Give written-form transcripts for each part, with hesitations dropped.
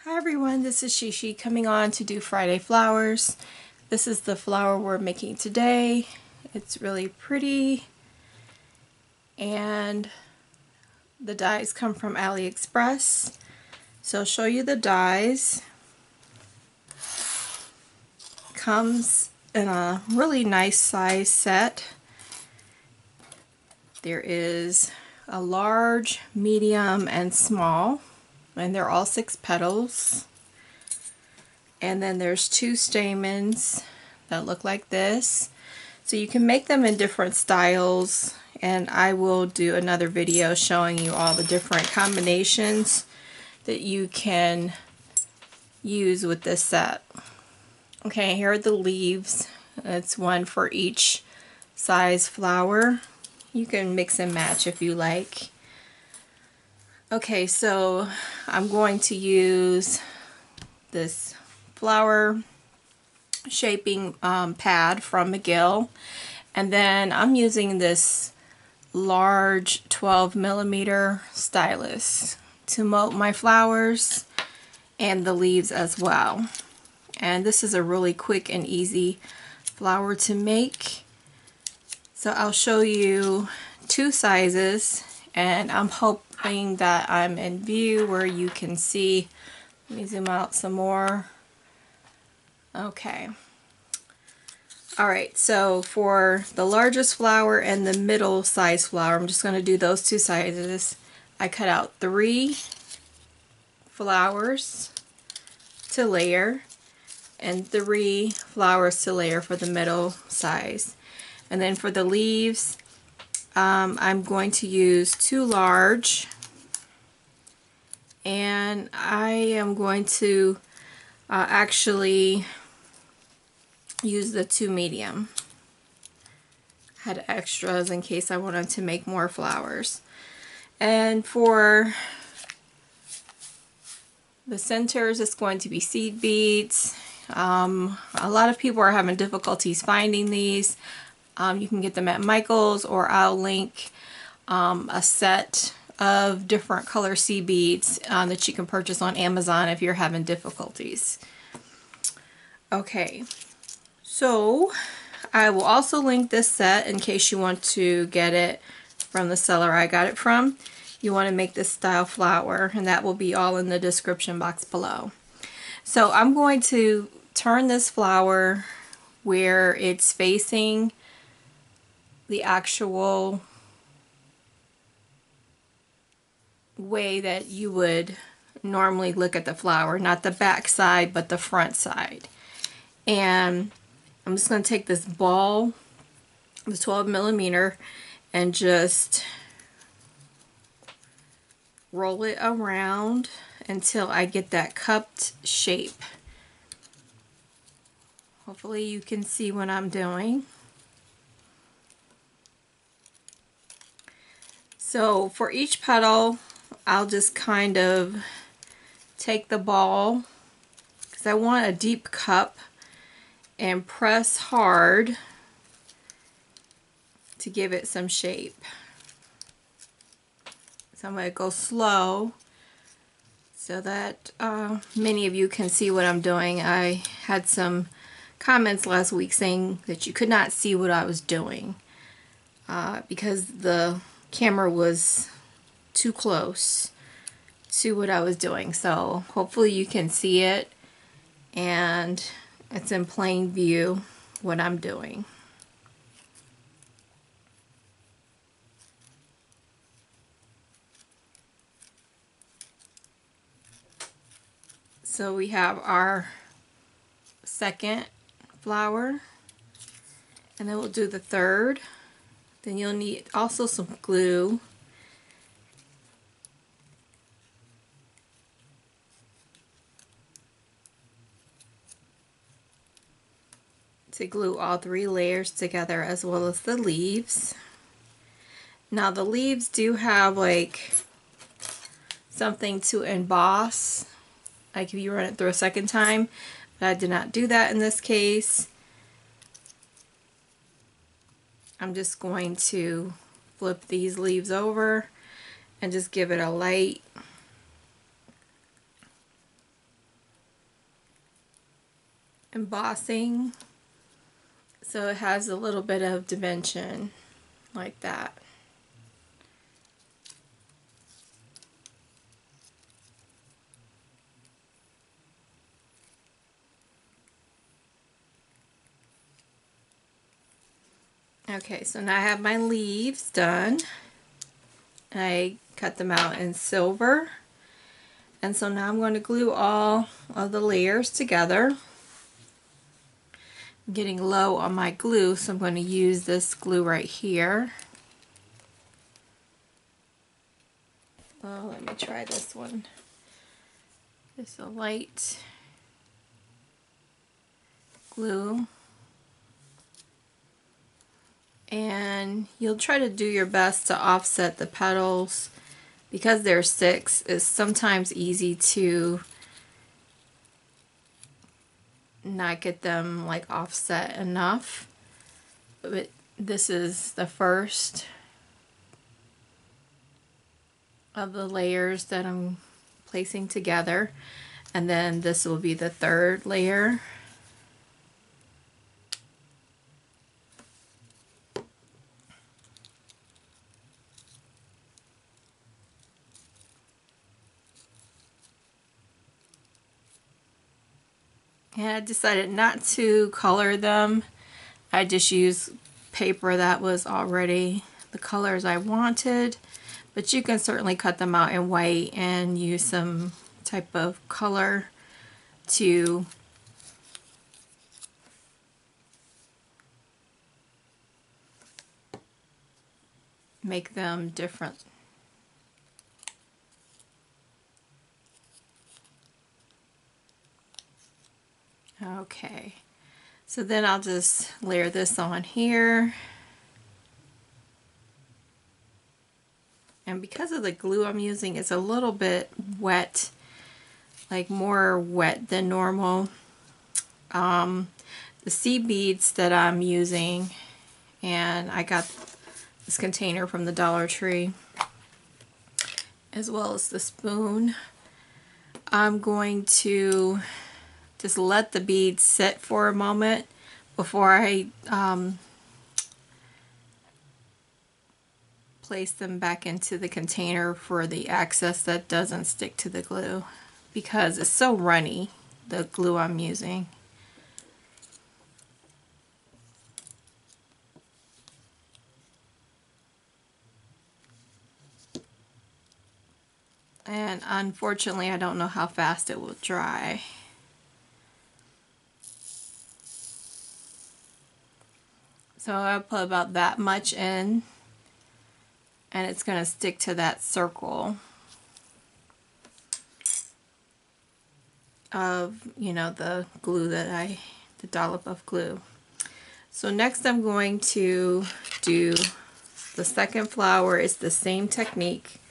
Hi everyone, this is Sheshe coming on to do Friday flowers. This is the flower we're making today. It's really pretty and the dies come from Aliexpress. So I'll show you the dies. Comes in a really nice size set. There is a large, medium, and small. And they're all 6 petals. And then there's 2 stamens that look like this. So you can make them in different styles, and I will do another video showing you all the different combinations that you can use with this set. Okay, here are the leaves. It's one for each size flower. You can mix and match if you like. Okay, so I'm going to use this flower shaping pad from McGill, and then I'm using this large 12mm stylus to mold my flowers and the leaves as well. And this is a really quick and easy flower to make. So I'll show you 2 sizes, and I'm hoping that I'm in view where you can see. Let me zoom out some more. Okay. Alright, so for the largest flower and the middle size flower, I'm just going to do those 2 sizes. I cut out 3 flowers to layer and 3 flowers to layer for the middle size. And then for the leaves, I'm going to use 2 large, and I am going to actually use the 2 medium. Had extras in case I wanted to make more flowers. And for the centers, it's going to be seed beads. A lot of people are having difficulties finding these. You can get them at Michael's, or I'll link a set of different color seed beads that you can purchase on Amazon if you're having difficulties. Okay, so I will also link this set in case you want to get it from the seller I got it from. You want to make this style flower, and that will be all in the description box below. So I'm going to turn this flower where it's facing the actual way that you would normally look at the flower, not the back side but the front side. And I'm just going to take this ball, the 12mm, and just roll it around until I get that cupped shape. Hopefully you can see what I'm doing. So for each petal, I'll just kind of take the ball, because I want a deep cup, and press hard to give it some shape. So I'm going to go slow so that many of you can see what I'm doing. I had some comments last week saying that you could not see what I was doing because the camera was too close to what I was doing. So hopefully you can see it, and it's in plain view what I'm doing. So we have our second flower, and then we'll do the third. Then you'll need also some glue. To glue all 3 layers together, as well as the leaves. Now the leaves do have like something to emboss, like if you run it through a second time, but I did not do that in this case. I'm just going to flip these leaves over and just give it a light embossing, so it has a little bit of dimension like that. Okay, so now I have my leaves done. I cut them out in silver. And so now I'm going to glue all of the layers together. I'm getting low on my glue, so I'm going to use this glue right here. Oh, let me try this one. Just a light glue. And you'll try to do your best to offset the petals. Because they're 6, it's sometimes easy to not get them like offset enough. But this is the first of the layers that I'm placing together, and then this will be the 3rd layer. And I decided not to color them. I just used paper that was already the colors I wanted, but you can certainly cut them out in white and use some type of color to make them different. Okay, so then I'll just layer this on here. And because of the glue I'm using, it's a little bit wet, like more wet than normal. The seed beads that I'm using, and I got this container from the Dollar Tree, as well as the spoon. I'm going to just let the beads sit for a moment before I place them back into the container for the excess that doesn't stick to the glue, because it's so runny, the glue I'm using. And unfortunately, I don't know how fast it will dry. So I'll put about that much in, and it's going to stick to that circle of, you know, the glue that the dollop of glue. So next I'm going to do the second flower. It's the same technique.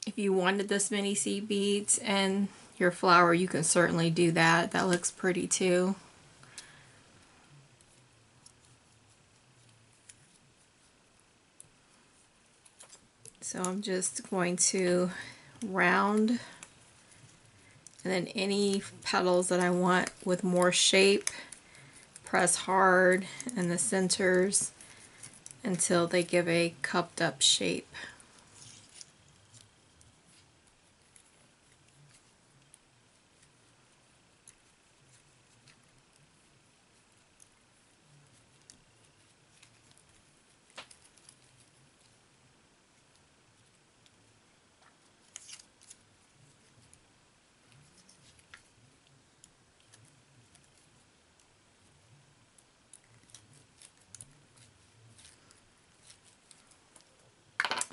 If you wanted this many seed beads and your flower, you can certainly do that. That looks pretty too. So I'm just going to round, and then any petals that I want with more shape, press hard in the centers until they give a cupped up shape.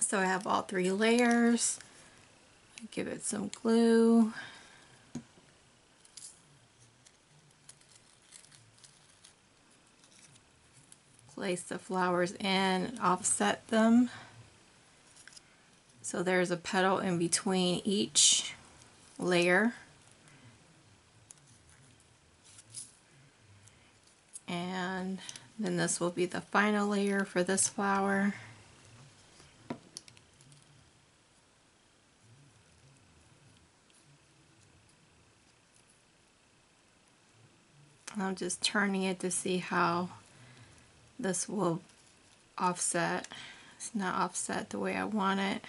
So I have all 3 layers. Give it some glue. Place the flowers in and offset them. So there's a petal in between each layer. And then this will be the final layer for this flower. I'm just turning it to see how this will offset. It's not offset the way I want it.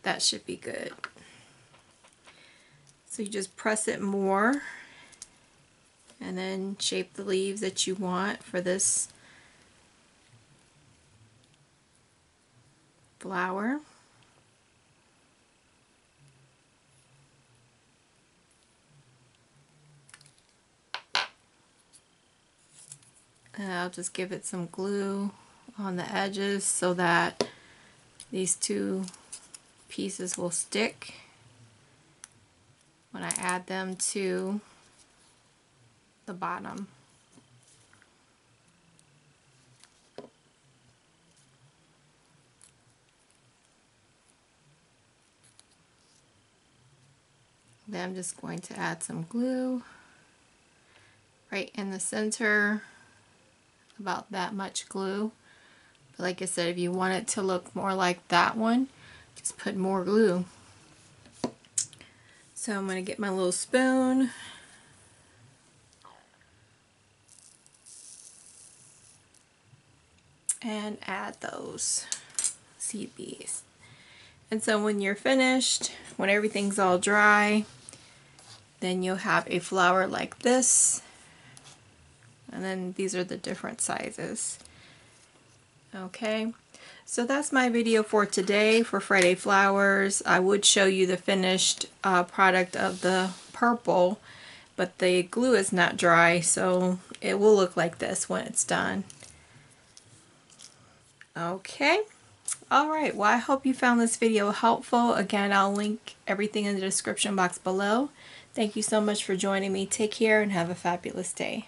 That should be good. So you just press it more and then shape the leaves that you want for this flower. And I'll just give it some glue on the edges so that these two pieces will stick when I add them to the bottom. Then I'm just going to add some glue right in the center, about that much glue. But like I said, if you want it to look more like that one, just put more glue. So I'm going to get my little spoon and add those seed beads. And so when you're finished, when everything's all dry, then you'll have a flower like this. And then these are the different sizes. Okay, so that's my video for today for Friday flowers. I would show you the finished product of the purple, but the glue is not dry, so it will look like this when it's done. Okay, alright, well I hope you found this video helpful. Again, I'll link everything in the description box below. Thank you so much for joining me. Take care and have a fabulous day.